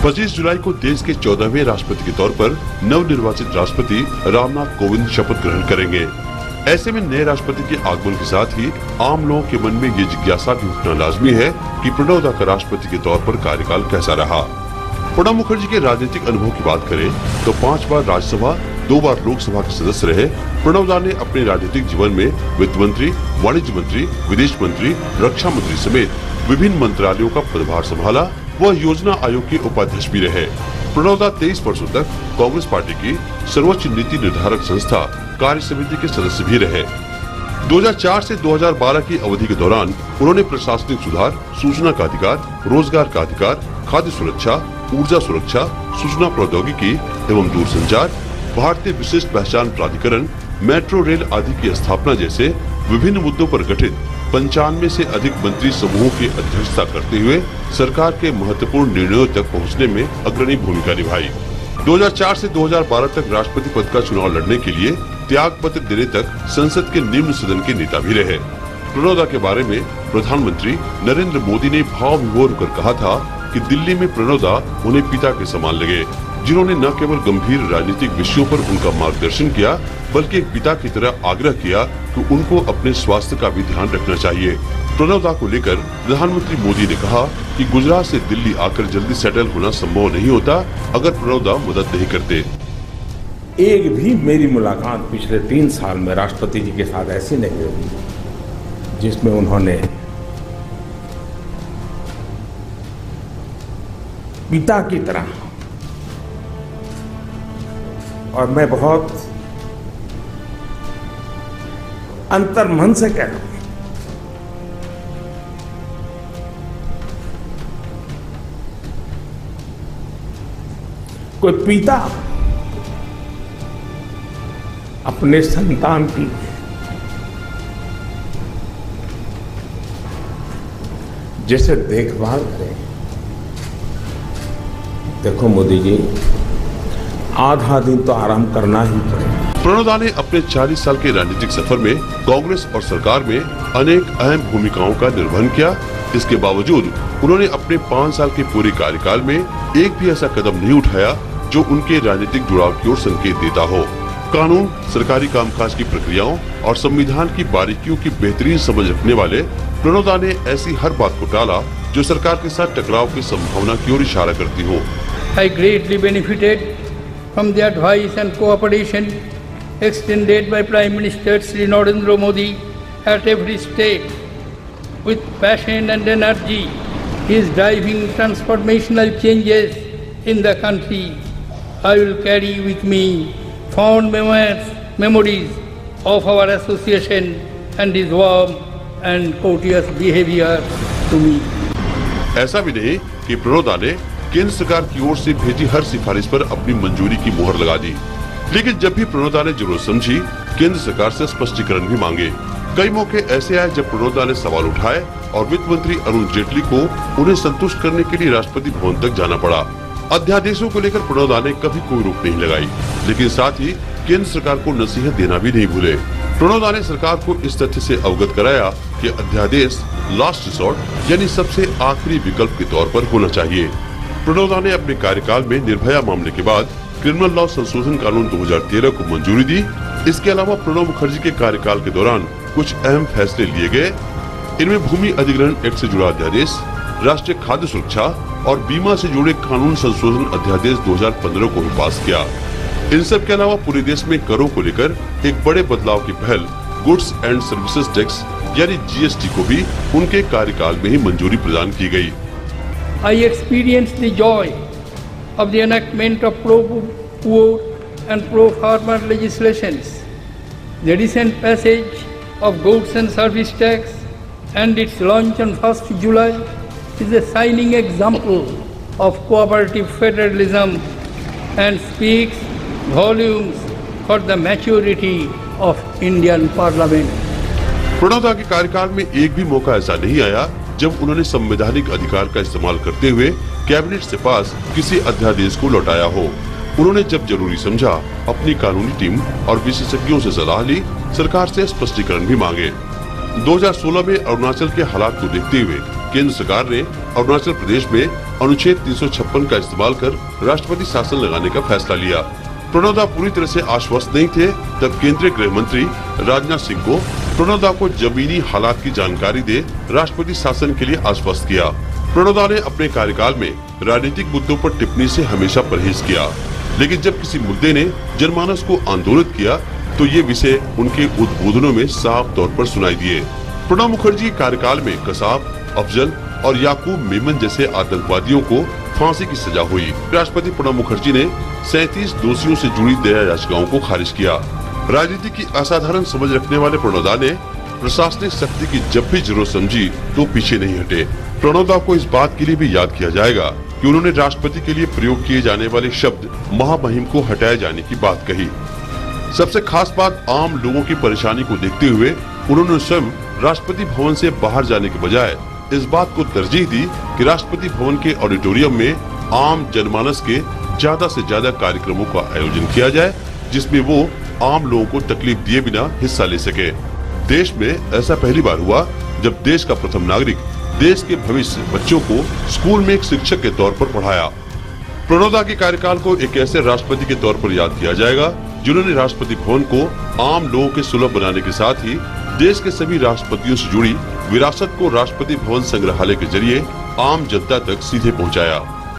25 जुलाई को देश के 14वें राष्ट्रपति के तौर पर नवनिर्वाचित राष्ट्रपति रामनाथ कोविंद शपथ ग्रहण करेंगे। ऐसे में नए राष्ट्रपति के आगमन के साथ ही आम लोगों के मन में ये जिज्ञासा भी उठना लाजमी है कि प्रणब दा का राष्ट्रपति के तौर पर कार्यकाल कैसा रहा। प्रणब मुखर्जी के राजनीतिक अनुभव की बात करें तो 5 बार राज्यसभा, 2 बार लोकसभा के सदस्य रहे प्रणब दा ने अपने राजनीतिक जीवन में वित्त मंत्री, वाणिज्य मंत्री, विदेश मंत्री, रक्षा मंत्री समेत विभिन्न मंत्रालयों का पदभार संभाला। वह योजना आयोग के उपाध्यक्ष भी रहे। प्रणब दा 23 वर्षों तक कांग्रेस पार्टी की सर्वोच्च नीति निर्धारक संस्था कार्य समिति के सदस्य भी रहे। 2004 से 2012 की अवधि के दौरान उन्होंने प्रशासनिक सुधार, सूचना का अधिकार, रोजगार का अधिकार, खाद्य सुरक्षा, ऊर्जा सुरक्षा, सूचना प्रौद्योगिकी एवं दूरसंचार, भारतीय विशिष्ट पहचान प्राधिकरण, मेट्रो रेल आदि की स्थापना जैसे विभिन्न मुद्दों पर गठित 95 से अधिक मंत्री समूहों की अध्यक्षता करते हुए सरकार के महत्वपूर्ण निर्णयों तक पहुंचने में अग्रणी भूमिका निभाई। 2004 से 2012 तक राष्ट्रपति पद का चुनाव लड़ने के लिए त्याग पत्र देने तक संसद के निम्न सदन के नेता भी रहे। प्रणब दा के बारे में प्रधानमंत्री नरेंद्र मोदी ने भाव विभोर होकर कहा था कि दिल्ली में प्रणब दा उन्हें पिता के समान लगे, जिन्होंने न केवल गंभीर राजनीतिक विषयों पर उनका मार्गदर्शन किया बल्कि एक पिता की तरह आग्रह किया कि उनको अपने स्वास्थ्य का भी ध्यान रखना चाहिए। प्रणब दा को लेकर प्रधानमंत्री मोदी ने कहा कि गुजरात से दिल्ली आकर जल्दी सेटल होना संभव नहीं होता अगर प्रणब दा मदद नहीं करते। एक भी मेरी मुलाकात पिछले 3 साल में राष्ट्रपति जी के साथ ऐसी नहीं हुई जिसमें उन्होंने पिता की तरह, और मैं बहुत अंतर्मन से कह रहा हूं, कोई पिता अपने संतान की जैसे देखभाल करे। देखो मोदी जी, आधा दिन तो आराम करना ही पड़ेगा। प्रणब दा ने अपने 40 साल के राजनीतिक सफर में कांग्रेस और सरकार में अनेक अहम भूमिकाओं का निर्वहन किया। इसके बावजूद उन्होंने अपने 5 साल के पूरे कार्यकाल में एक भी ऐसा कदम नहीं उठाया जो उनके राजनीतिक जुड़ाव की ओर संकेत देता हो। कानून, सरकारी कामकाज की प्रक्रियाओं और संविधान की बारीकियों की बेहतरीन समझ रखने वाले प्रणब दा ने ऐसी हर बात को टाला जो सरकार के साथ टकराव की संभावना की ओर इशारा करती हो। I greatly benefited from the advice and cooperation extended by Prime Minister Shri Narendra Modi at every step. With passion and energy, he is driving transformational changes in the country. I will carry with me fond memories of our association and his warm and courteous behavior to me. ऐसा भी नहीं कि प्रणब दा ने केंद्र सरकार की ओर से भेजी हर सिफारिश पर अपनी मंजूरी की मोहर लगा दी, लेकिन जब भी प्रणब दा ने जरूरत समझी केंद्र सरकार से स्पष्टीकरण भी मांगे। कई मौके ऐसे आए जब प्रणब दा ने सवाल उठाए और वित्त मंत्री अरुण जेटली को उन्हें संतुष्ट करने के लिए राष्ट्रपति भवन तक जाना पड़ा। अध्यादेशों को लेकर प्रणब दा ने कभी कोई रोक नहीं लगाई, लेकिन साथ ही केंद्र सरकार को नसीहत देना भी नहीं भूले। प्रणब दा ने सरकार को इस तथ्य से अवगत कराया कि अध्यादेश लास्ट रिसोर्ट यानी सबसे आखिरी विकल्प के तौर पर होना चाहिए। प्रणब दा ने अपने कार्यकाल में निर्भया मामले के बाद क्रिमिनल लॉ संशोधन कानून 2013 को मंजूरी दी। इसके अलावा प्रणब मुखर्जी के कार्यकाल के दौरान कुछ अहम फैसले लिए गए। इनमें भूमि अधिग्रहण एक्ट से जुड़ा अध्यादेश, राष्ट्रीय खाद्य सुरक्षा और बीमा से जुड़े कानून संशोधन अध्यादेश 2015 को भी पास किया। इन सब के अलावा पूरे देश में करों को लेकर एक बड़े बदलाव की पहल गुड्स एंड सर्विसेज टैक्स यानी GST को भी उनके कार्यकाल में ही मंजूरी प्रदान की गई। I experienced the joy of the enactment of pro-poor and pro-farmer legislations. The recent passage of goods and service tax and its launch on 1st July is a shining example of cooperative federalism and speaks volumes for the maturity of Indian Parliament. Pranab दा के कार्यकाल में एक भी मौका ऐसा नहीं आया जब उन्होंने संवैधानिक अधिकार का इस्तेमाल करते हुए कैबिनेट से पास किसी अध्यादेश को लौटाया हो। उन्होंने जब जरूरी समझा अपनी कानूनी टीम और विशेषज्ञों से सलाह ली, सरकार से स्पष्टीकरण भी मांगे। 2016 में अरुणाचल के हालात को देखते हुए केंद्र सरकार ने अरुणाचल प्रदेश में अनुच्छेद 356 का इस्तेमाल कर राष्ट्रपति शासन लगाने का फैसला लिया। प्रणब दा पूरी तरह से आश्वस्त नहीं थे, तब केंद्रीय गृह मंत्री राजनाथ सिंह को प्रणब दा को जमीनी हालात की जानकारी दे राष्ट्रपति शासन के लिए आश्वस्त किया। प्रणब दा ने अपने कार्यकाल में राजनीतिक मुद्दों पर टिप्पणी से हमेशा परहेज किया, लेकिन जब किसी मुद्दे ने जनमानस को आंदोलित किया तो ये विषय उनके उद्बोधनों में साफ तौर पर सुनाई दिए। प्रणब मुखर्जी कार्यकाल में कसाब, अफजल और याकूब मेमन जैसे आतंकवादियों को फांसी की सजा हुई। राष्ट्रपति प्रणब मुखर्जी ने 37 दोषियों से जुड़ी दया याचिकाओं को खारिज किया। राजनीति की असाधारण समझ रखने वाले प्रणब दा ने प्रशासनिक शक्ति की जब भी जरूरत समझी तो पीछे नहीं हटे। प्रणब दा को इस बात के लिए भी याद किया जाएगा कि उन्होंने राष्ट्रपति के लिए प्रयोग किए जाने वाले शब्द महामहिम को हटाए जाने की बात कही। सबसे खास बात, आम लोगों की परेशानी को देखते हुए उन्होंने स्वयं राष्ट्रपति भवन से बाहर जाने के बजाय इस बात को तरजीह दी कि राष्ट्रपति भवन के ऑडिटोरियम में आम जनमानस के ज्यादा से ज्यादा कार्यक्रमों का आयोजन किया जाए, जिसमें वो आम लोगों को तकलीफ दिए बिना हिस्सा ले सके। देश में ऐसा पहली बार हुआ जब देश का प्रथम नागरिक देश के भविष्य बच्चों को स्कूल में एक शिक्षक के तौर पर पढ़ाया। प्रणब दा के कार्यकाल को एक ऐसे राष्ट्रपति के तौर पर याद किया जाएगा जिन्होंने राष्ट्रपति भवन को आम लोगों के सुलभ बनाने के साथ ही देश के सभी राष्ट्रपतियों से जुड़ी विरासत को राष्ट्रपति भवन संग्रहालय के जरिए आम जनता तक सीधे पहुंचाया।